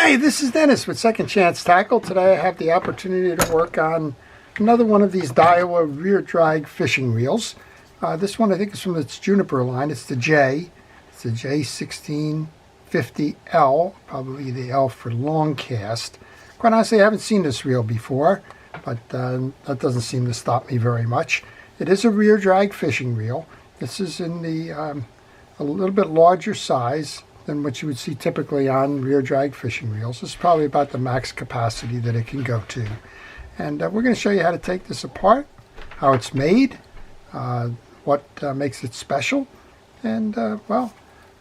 Hi, this is Dennis with Second Chance Tackle. Today I have the opportunity to work on another one of these Daiwa rear drag fishing reels. This one I think is from its Jupiter line. It's the J. It's the J1650L, probably the L for long cast. Quite honestly, I haven't seen this reel before, but that doesn't seem to stop me very much. It is a rear drag fishing reel. This is in the a little bit larger size than what you would see typically on rear drag fishing reels. This is probably about the max capacity that it can go to. And we're going to show you how to take this apart, how it's made, what makes it special, and well,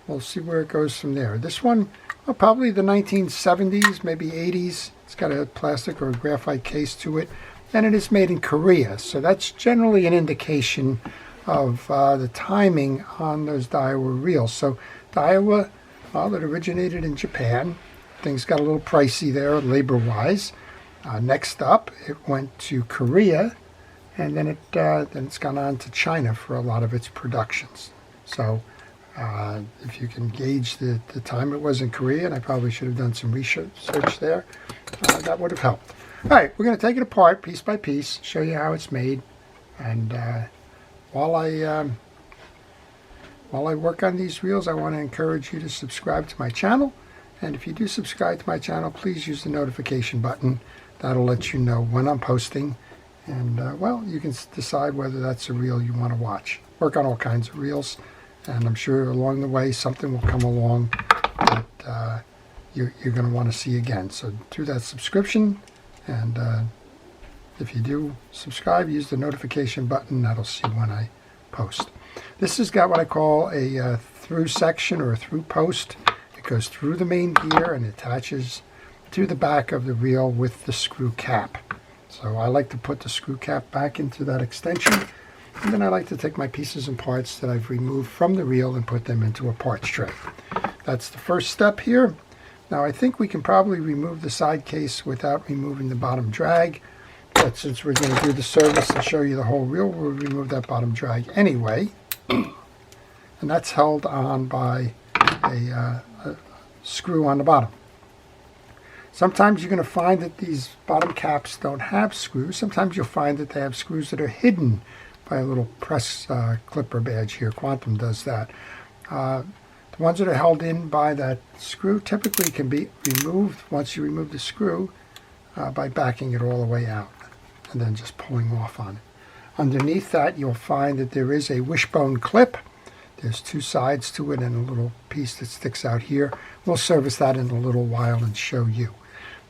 we'll see where it goes from there. This one, well, probably the 1970s, maybe 80s. It's got a plastic or a graphite case to it, and it is made in Korea. So that's generally an indication of the timing on those Daiwa reels. So Daiwa, well, it originated in Japan. Things got a little pricey there labor-wise. Next up, it went to Korea, and then it's gone on to China for a lot of its productions. So if you can gauge the time it was in Korea, and I probably should have done some research there, that would have helped. All right, we're going to take it apart piece by piece, show you how it's made, and while I work on these reels, I want to encourage you to subscribe to my channel. And if you do subscribe to my channel, please use the notification button. That'll let you know when I'm posting. And, well, you can decide whether that's a reel you want to watch. Work on all kinds of reels. And I'm sure along the way, something will come along that you're going to want to see again. So do that subscription. And if you do subscribe, use the notification button. That'll see when I post. This has got what I call a through section or a through post. It goes through the main gear and attaches to the back of the reel with the screw cap. So I like to put the screw cap back into that extension, and then I like to take my pieces and parts that I've removed from the reel and put them into a parts tray. That's the first step here. Now I think we can probably remove the side case without removing the bottom drag. But since we're going to do the service and show you the whole reel, we'll remove that bottom drag anyway. And that's held on by a screw on the bottom. Sometimes you're going to find that these bottom caps don't have screws. Sometimes you'll find that they have screws that are hidden by a little press clipper badge here. Quantum does that. The ones that are held in by that screw typically can be removed once you remove the screw by backing it all the way out and then just pulling off on it. Underneath that, you'll find that there is a wishbone clip. There's two sides to it and a little piece that sticks out here. We'll service that in a little while and show you.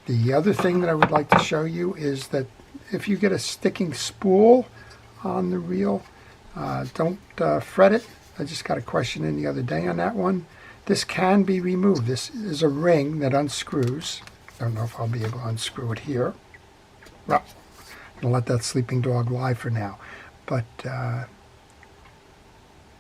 The other thing that I would like to show you is that if you get a sticking spool on the reel, don't fret it. I just got a question in the other day on that one. This can be removed. This is a ring that unscrews. I don't know if I'll be able to unscrew it here. Well, I'm going to let that sleeping dog lie for now. But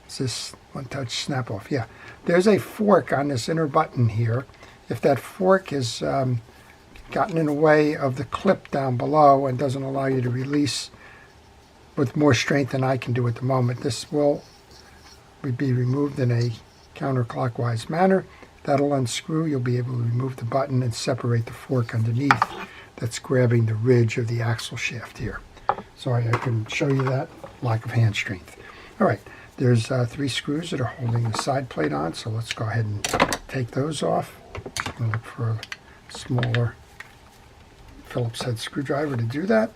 is this one touch snap off? Yeah. There's a fork on this inner button here. If that fork has gotten in the way of the clip down below and doesn't allow you to release with more strength than I can do at the moment, this will be removed in a counterclockwise manner. That'll unscrew. You'll be able to remove the button and separate the fork underneath that's grabbing the ridge of the axle shaft here. Sorry, I couldn't show you that. Lack of hand strength. All right, there's 3 screws that are holding the side plate on, so let's go ahead and take those off. I'm going to look for a smaller Phillips head screwdriver to do that.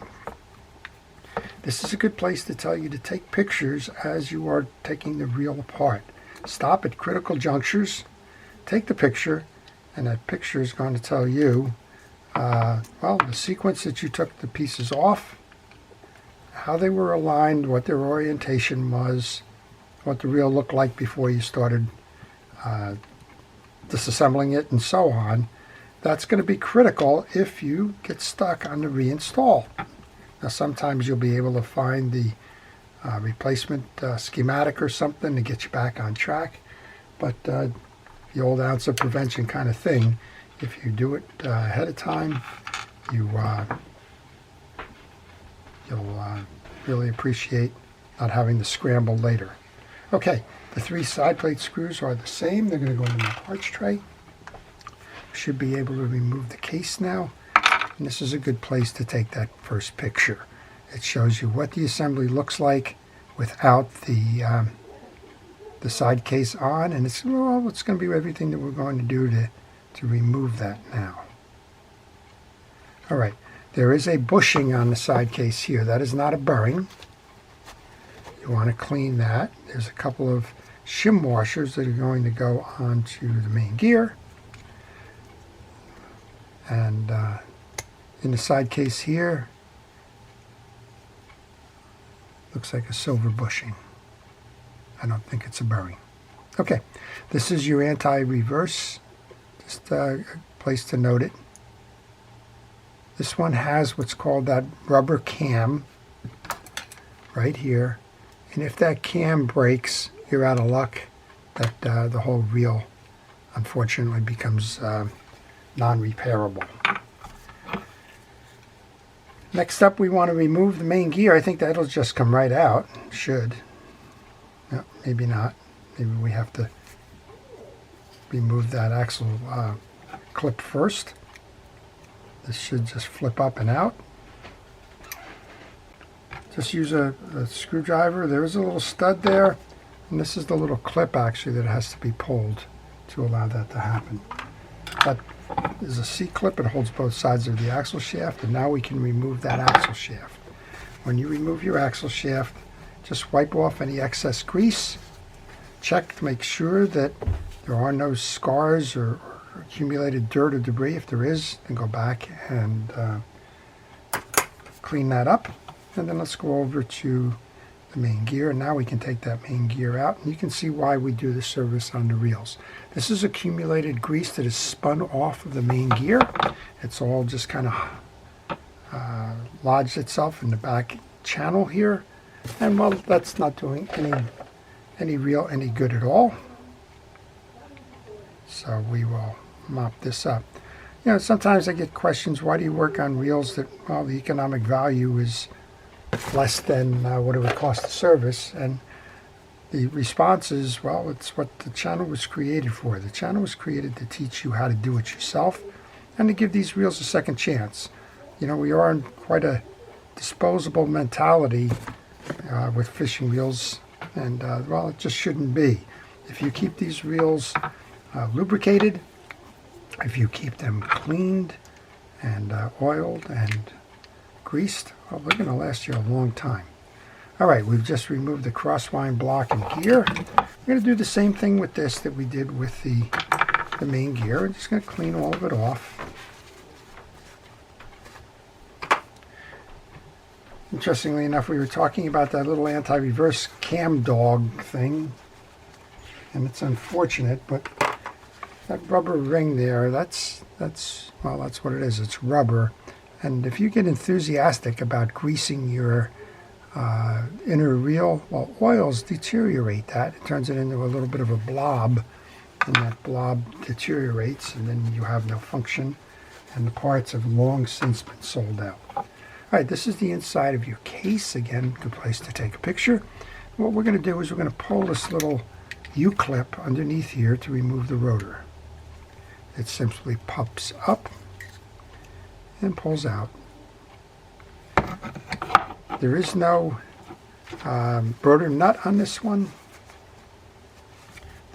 This is a good place to tell you to take pictures as you are taking the reel apart. Stop at critical junctures, take the picture, and that picture is going to tell you well, the sequence that you took the pieces off, how they were aligned, what their orientation was, what the reel looked like before you started disassembling it, and so on. That's going to be critical if you get stuck on the reinstall. Now sometimes you'll be able to find the replacement schematic or something to get you back on track, but the old ounce of prevention kind of thing, if you do it ahead of time, you'll really appreciate not having to scramble later. Okay, the 3 side plate screws are the same. They're going to go in my parts tray. should be able to remove the case now. And this is a good place to take that first picture. It shows you what the assembly looks like without the side case on, and it's going to be everything that we're going to do to remove that now. All right, there is a bushing on the side case here. That is not a bearing. You want to clean that. There's a couple of shim washers that are going to go onto the main gear. And in the side case here, looks like a silver bushing. I don't think it's a bearing. Okay, this is your anti-reverse. Just a place to note it. This one has what's called that rubber cam right here. And if that cam breaks, you're out of luck. That the whole reel, unfortunately, becomes non-repairable. Next up, we want to remove the main gear. I think that'll just come right out. Should. No, maybe not. Maybe we have to remove that axle clip first. This should just flip up and out. Just use a screwdriver. There is a little stud there, and this is the little clip actually that has to be pulled to allow that to happen. That is a C-clip. It holds both sides of the axle shaft, and now we can remove that axle shaft. When you remove your axle shaft, just wipe off any excess grease. Check to make sure that there are no scars or accumulated dirt or debris. If there is, then go back and clean that up. And then let's go over to the main gear. And now we can take that main gear out, and you can see why we do the service on the reels. This is accumulated grease that is spun off of the main gear. It's all just kind of lodged itself in the back channel here. And well, that's not doing any reel any good at all. So we will mop this up. You know, sometimes I get questions, why do you work on reels that, well, the economic value is less than what it would cost to service? And the response is, well, it's what the channel was created for. The channel was created to teach you how to do it yourself and to give these reels a second chance. You know, we are in quite a disposable mentality with fishing reels, and well, it just shouldn't be. If you keep these reels lubricated, if you keep them cleaned and oiled and greased, well, they're going to last you a long time. All right, we've just removed the crosswind block and gear. We're going to do the same thing with this that we did with the main gear. We're just going to clean all of it off. Interestingly enough, we were talking about that little anti-reverse cam dog thing, and it's unfortunate, but that rubber ring there, that's what it is. It's rubber. And if you get enthusiastic about greasing your inner reel, well, oils deteriorate that. It turns it into a little bit of a blob, and that blob deteriorates, and then you have no function, and the parts have long since been sold out. All right, this is the inside of your case. Again, good place to take a picture. What we're going to do is we're going to pull this little U-clip underneath here to remove the rotor. It simply pops up and pulls out. There is no rotor nut on this one.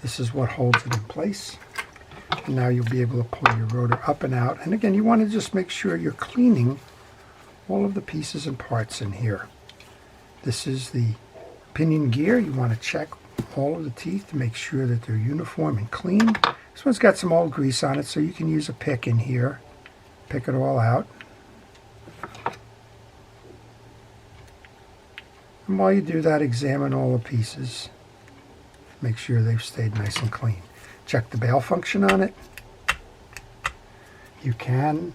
This is what holds it in place. And now you'll be able to pull your rotor up and out. And again, you want to just make sure you're cleaning all of the pieces and parts in here. This is the pinion gear. You want to check all of the teeth to make sure that they're uniform and clean. This one's got some old grease on it, so you can use a pick in here. Pick it all out. And while you do that, examine all the pieces. Make sure they've stayed nice and clean. Check the bail function on it. You can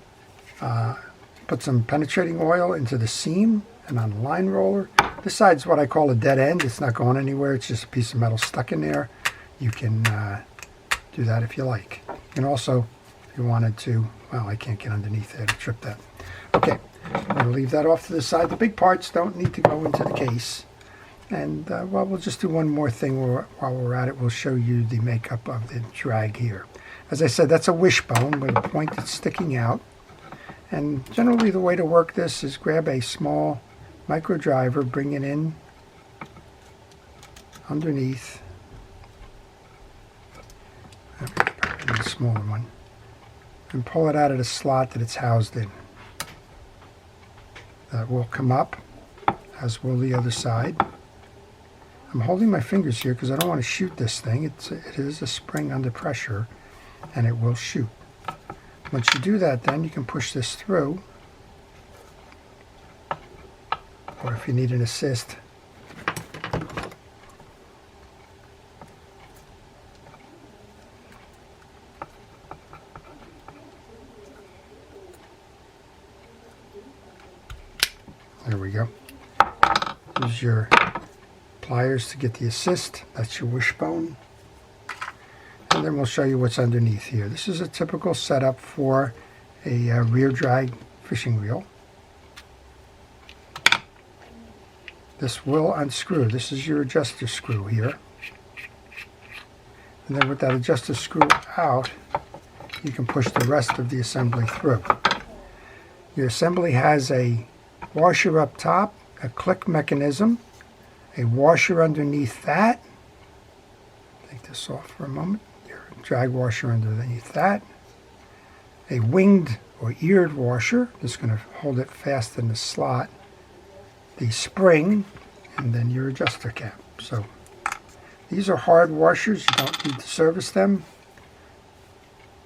put some penetrating oil into the seam and on the line roller. This side's what I call a dead end. It's not going anywhere. It's just a piece of metal stuck in there. You can do that if you like. You can also, if you wanted to, well, I can't get underneath there to trip that. Okay, I'm going to leave that off to the side. The big parts don't need to go into the case. And, well, we'll just do one more thing while we're at it. We'll show you the makeup of the drag here. As I said, that's a wishbone with a point that's sticking out. And generally the way to work this is grab a small micro driver, bring it in underneath. A smaller one. And pull it out of the slot that it's housed in. That will come up, as will the other side. I'm holding my fingers here because I don't want to shoot this thing. It is a spring under pressure, and it will shoot. Once you do that, then you can push this through, or if you need an assist, there we go. Use your pliers to get the assist. That's your wishbone. And then we'll show you what's underneath here. This is a typical setup for a rear drag fishing reel. This will unscrew. This is your adjuster screw here. And then with that adjuster screw out, you can push the rest of the assembly through. Your assembly has a washer up top, a click mechanism, a washer underneath that. Take this off for a moment. Your drag washer underneath that. A winged or eared washer that's going to hold it fast in the slot. The spring, and then your adjuster cap. So these are hard washers. You don't need to service them.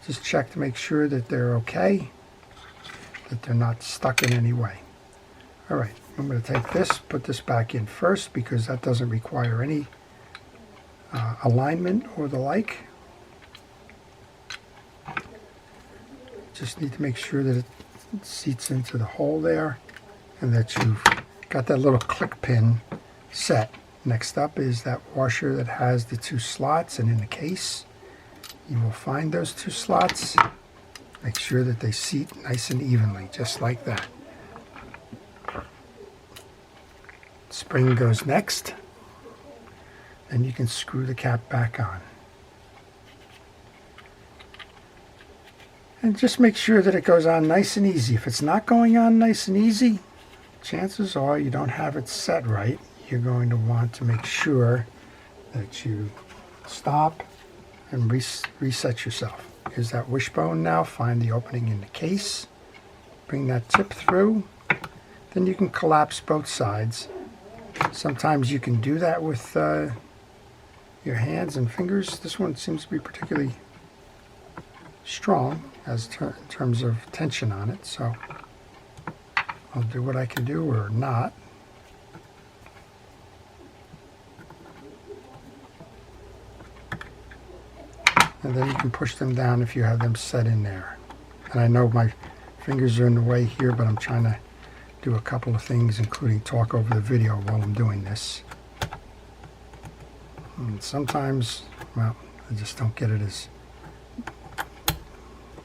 Just check to make sure that they're okay, that they're not stuck in any way. All right, I'm going to take this, put this back in first because that doesn't require any alignment or the like. Just need to make sure that it seats into the hole there and that you've got that little click pin set. Next up is that washer that has the two slots, and in the case you will find those two slots. Make sure that they seat nice and evenly, just like that. Spring goes next, and you can screw the cap back on. And just make sure that it goes on nice and easy. If it's not going on nice and easy, chances are you don't have it set right. You're going to want to make sure that you stop and reset yourself. Here's that wishbone now. Find the opening in the case. Bring that tip through. Then you can collapse both sides. Sometimes you can do that with your hands and fingers. This one seems to be particularly strong in terms of tension on it, so I'll do what I can do or not. And then you can push them down if you have them set in there. And I know my fingers are in the way here, but I'm trying to do a couple of things, including talk over the video while I'm doing this. And sometimes, well, I just don't get it as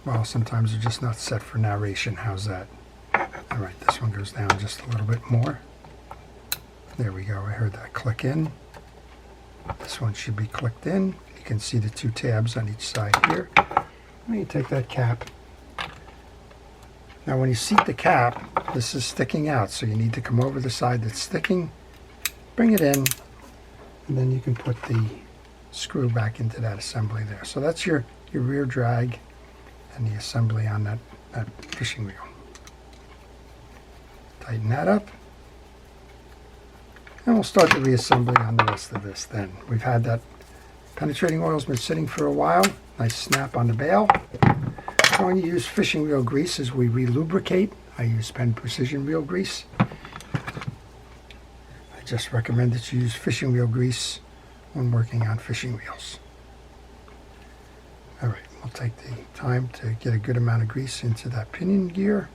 well. Sometimes they're just not set for narration. How's that? All right, this one goes down just a little bit more. There we go. I heard that click in. This one should be clicked in. You can see the two tabs on each side here. And you take that cap. Now when you seat the cap, this is sticking out, so you need to come over the side that's sticking, bring it in, and then you can put the screw back into that assembly there. So that's your rear drag and the assembly on that fishing reel. Tighten that up. And we'll start the reassembly on the rest of this then. We've had that penetrating oil's been sitting for a while. Nice snap on the bail. I'm going to use fishing reel grease as we re-lubricate. I use Penn Precision reel grease. I just recommend that you use fishing reel grease when working on fishing reels. All right, we'll take the time to get a good amount of grease into that pinion gear.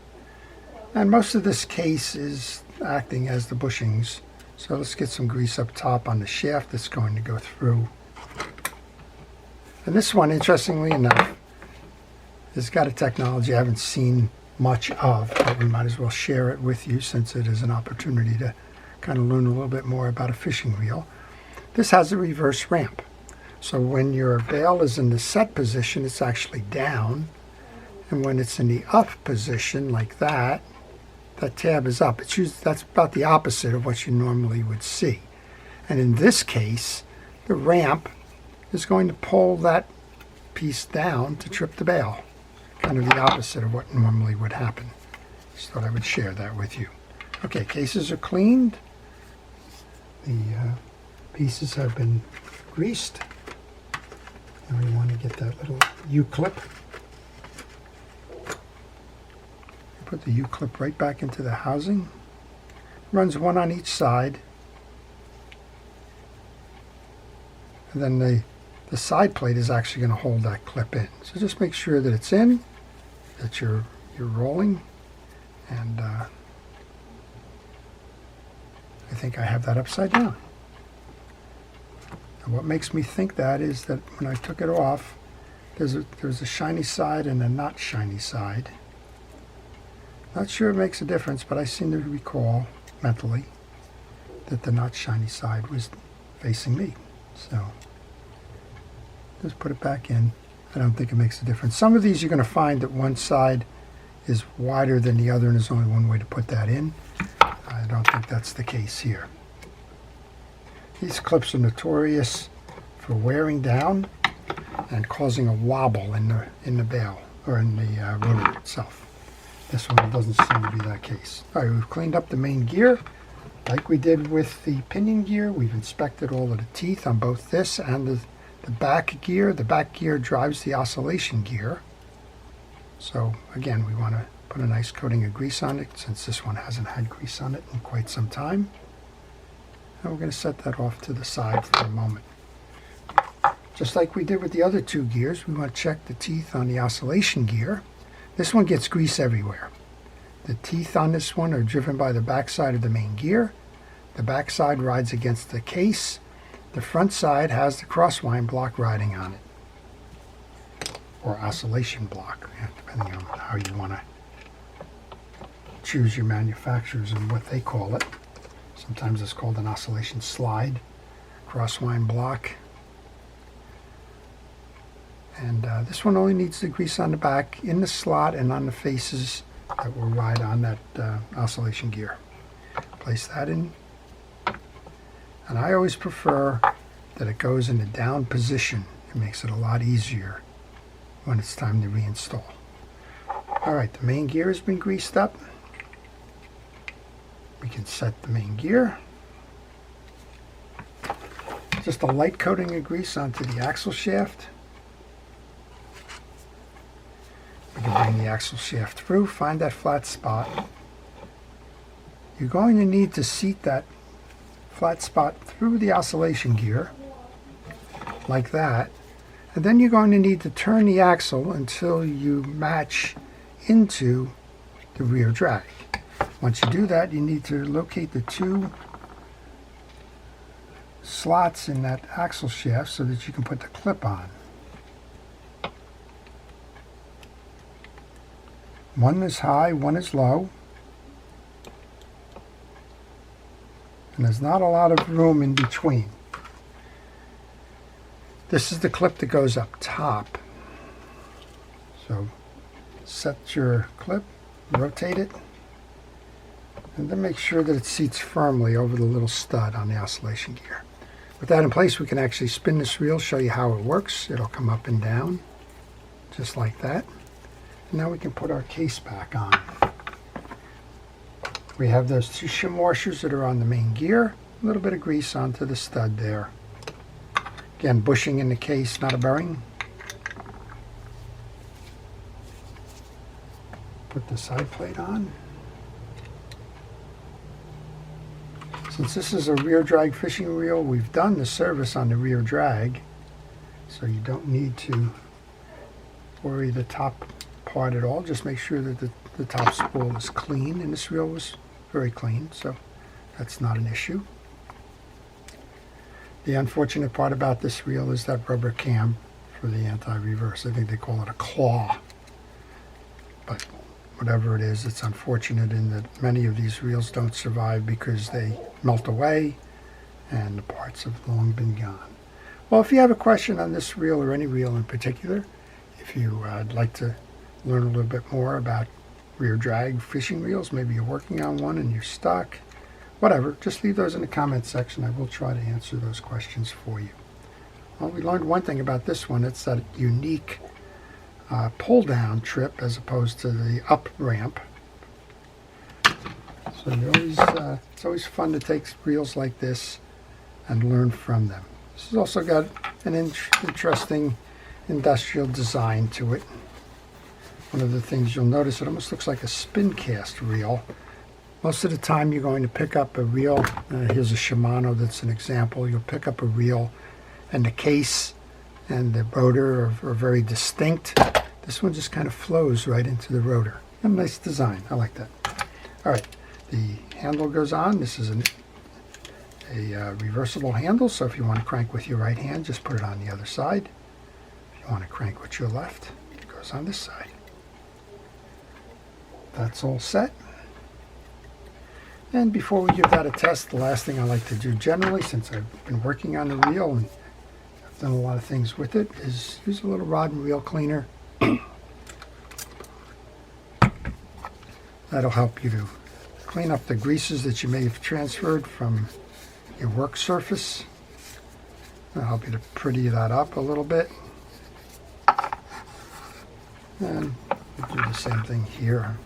And most of this case is acting as the bushings. So let's get some grease up top on the shaft that's going to go through. And this one, interestingly enough, has got a technology I haven't seen much of, but we might as well share it with you since it is an opportunity to kind of learn a little bit more about a fishing reel. This has a reverse ramp. So when your bail is in the set position, it's actually down. And when it's in the up position, like that, that tab is up. That's about the opposite of what you normally would see. And in this case, the ramp is going to pull that piece down to trip the bail. Kind of the opposite of what normally would happen. Just thought I would share that with you. Okay, cases are cleaned. The pieces have been greased. And we want to get that little U-clip. Put the U-clip right back into the housing. Runs one on each side. And then the side plate is actually going to hold that clip in. So just make sure that it's in, that you're rolling. And I think I have that upside down. And what makes me think that is that when I took it off, there's a shiny side and a not shiny side. Not sure it makes a difference, but I seem to recall mentally that the not shiny side was facing me. So just put it back in. I don't think it makes a difference. Some of these you're going to find that one side is wider than the other, and there's only one way to put that in. I don't think that's the case here. These clips are notorious for wearing down and causing a wobble in the bail, or in the rotor itself. This one doesn't seem to be that case. All right, we've cleaned up the main gear like we did with the pinion gear. We've inspected all of the teeth on both this and the back gear. The back gear drives the oscillation gear. So again, we want to put a nice coating of grease on it, since this one hasn't had grease on it in quite some time. And we're going to set that off to the side for a moment. Just like we did with the other two gears, we want to check the teeth on the oscillation gear. This one gets grease everywhere. The teeth on this one are driven by the back side of the main gear. The back side rides against the case. The front side has the crosswind block riding on it, or oscillation block, depending on how you want to choose your manufacturers and what they call it. Sometimes it's called an oscillation slide, crosswind block. And this one only needs the grease on the back, in the slot, and on the faces that will ride on that oscillation gear. Place that in. And I always prefer that it goes in the down position. It makes it a lot easier when it's time to reinstall. Alright, the main gear has been greased up. We can set the main gear. Just a light coating of grease onto the axle shaft. We can bring the axle shaft through, find that flat spot. You're going to need to seat that flat spot through the oscillation gear, like that. And then you're going to need to turn the axle until you match into the rear drag. Once you do that, you need to locate the two slots in that axle shaft so that you can put the clip on. One is high, one is low. And there's not a lot of room in between. This is the clip that goes up top. So set your clip, rotate it, and then make sure that it seats firmly over the little stud on the oscillation gear. With that in place, we can actually spin this wheel, show you how it works. It'll come up and down, just like that. And now we can put our case back on. We have those two shim washers that are on the main gear. A little bit of grease onto the stud there. Again, bushing in the case, not a bearing. Put the side plate on. Since this is a rear drag fishing reel, we've done the service on the rear drag, so you don't need to worry the top part at all. Just make sure that the top spool is clean, and this reel was very clean, so that's not an issue. The unfortunate part about this reel is that rubber cam for the anti-reverse. I think they call it a claw, but whatever it is, it's unfortunate in that many of these reels don't survive because they melt away and the parts have long been gone. Well, if you have a question on this reel or any reel in particular, if you'd like to learn a little bit more about rear drag fishing reels, maybe you're working on one and you're stuck, whatever, just leave those in the comments section. I will try to answer those questions for you. Well, we learned one thing about this one. It's that unique pull-down trip as opposed to the up ramp. So it's always fun to take reels like this and learn from them. This has also got an interesting industrial design to it. One of the things you'll notice, it almost looks like a spin cast reel. Most of the time you're going to pick up a reel, here's a Shimano that's an example, you'll pick up a reel and the case and the rotor are very distinct. This one just kind of flows right into the rotor. A nice design, I like that. Alright, the handle goes on. This is a reversible handle, so if you want to crank with your right hand, just put it on the other side. If you want to crank with your left, it goes on this side. That's all set. And before we give that a test, the last thing I like to do generally, since I've been working on the reel and I've done a lot of things with it, is use a little rod and reel cleaner. That'll help you to clean up the greases that you may have transferred from your work surface. That'll help you to pretty that up a little bit. And we'll do the same thing here.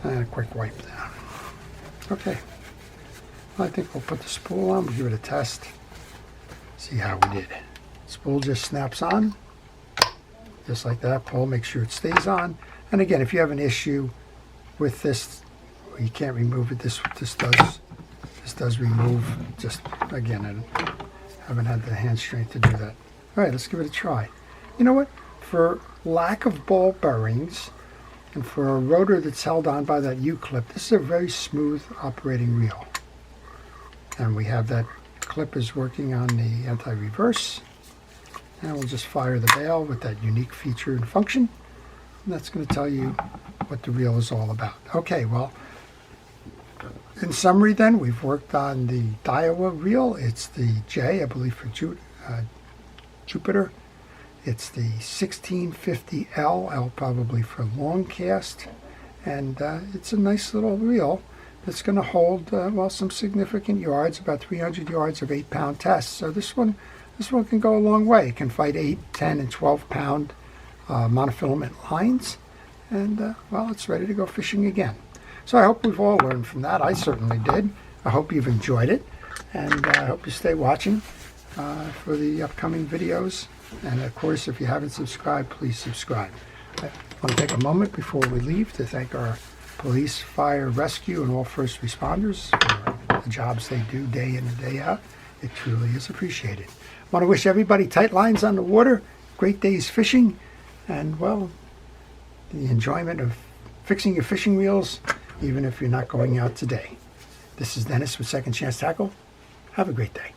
And a quick wipe down. Okay. I think we'll put the spool on. We'll give it a test. See how we did. Spool just snaps on. Just like that. Pull, make sure it stays on. And again, if you have an issue with this, you can't remove it. This does remove. Just again, I haven't had the hand strength to do that. All right, let's give it a try. You know what? For lack of ball bearings, and for a rotor that's held on by that U-clip, this is a very smooth operating reel. And we have that clip is working on the anti-reverse. And we'll just fire the bail with that unique feature and function. And that's going to tell you what the reel is all about. Okay, well, in summary then, we've worked on the Daiwa reel. It's the J, I believe, for Jupiter. It's the 1650L, L probably for long cast, and it's a nice little reel that's going to hold well, some significant yards, about 300 yards of 8-pound tests. So this one can go a long way. It can fight 8, 10, and 12-pound monofilament lines, and well, it's ready to go fishing again. So I hope we've all learned from that. I certainly did. I hope you've enjoyed it, and I hope you stay watching for the upcoming videos. And of course, if you haven't subscribed, please subscribe. I want to take a moment before we leave to thank our police, fire, rescue, and all first responders for the jobs they do day in and day out. It truly is appreciated. I want to wish everybody tight lines on the water, great days fishing, and well, the enjoyment of fixing your fishing reels, even if you're not going out today. This is Dennis with Second Chance Tackle. Have a great day.